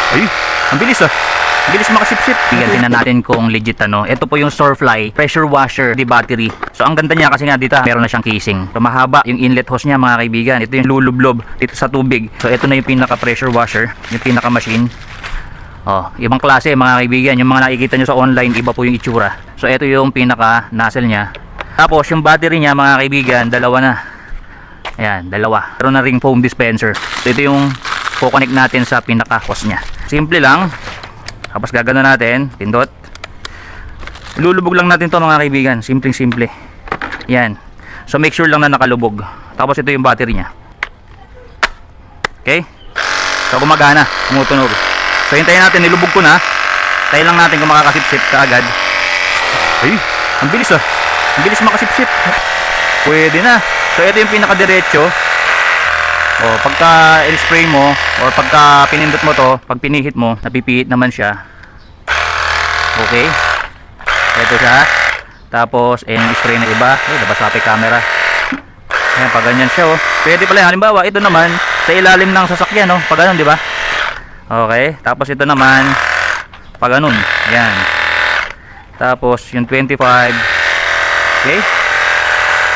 Ay, ang bilis ah. Ang bilis makasipsip. Tingnan natin kung legit ano. Ito po yung Surefly pressure washer di battery. So ang ganda niya kasi nga dito meron na siyang casing. So mahaba yung inlet hose niya mga kaibigan. Ito yung lulublob dito sa tubig. So ito na yung pinaka pressure washer, yung pinaka machine. Oh, ibang klase mga kaibigan. Yung mga nakikita nyo sa online, iba po yung itsura. So ito yung pinaka nozzle niya. Tapos yung battery niya mga kaibigan, dalawa na. Ayan, dalawa. Meron na ring foam dispenser. So ito yung kukonect natin sa pinaka hose niya. Simple lang. Tapos gagano natin, pindot. Lulubog lang natin to mga kaibigan. Simpleng simple. Yan. So make sure lang na nakalubog. Tapos ito yung battery niya. Okay? So gumagana, tumutunog. So hintayin natin, nilubog ko na. Tayo lang natin kung makakasipsip kaagad. Ay, ang bilis ah. Ang bilis makasipsip. Pwede na. So ito yung pinakadiretso. O, pagka i-spray mo or pagka pinindot mo to, pag pinihit mo, napipihit naman siya. Okay. Ito siya. Tapos, spray na iba. Ay, nabasa pa yung camera. Ayan, pag ganyan siya, oh. Pwede pala yan. Halimbawa, ito naman, sa ilalim ng sasakyan, oh. Pag ganun, di ba? Okay. Tapos, ito naman, pag ganun. Ayan. Tapos, yung 25. Okay.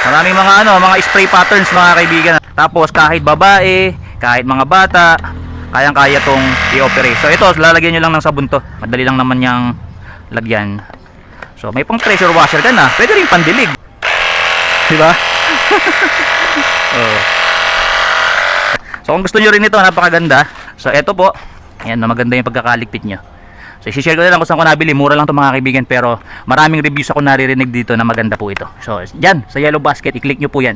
Maraming mga spray patterns mga kaibigan. Tapos kahit babae, kahit mga bata, kayang-kaya tong i-operate. So ito, lalagyan nyo lang ng sabon to. Madali lang naman yang lagyan. So may pang pressure washer ka na. Pwede rin pandilig. Diba? Oh. So kung gusto nyo rin ito, napakaganda. So ito po, yan, maganda yung pagkakaligpit nyo. So i-share ko na lang kung saan ko nabili. Mura lang to mga kaibigan, pero maraming reviews ako naririnig dito na maganda po ito. So dyan, sa Yellow Basket, i-click nyo po yan.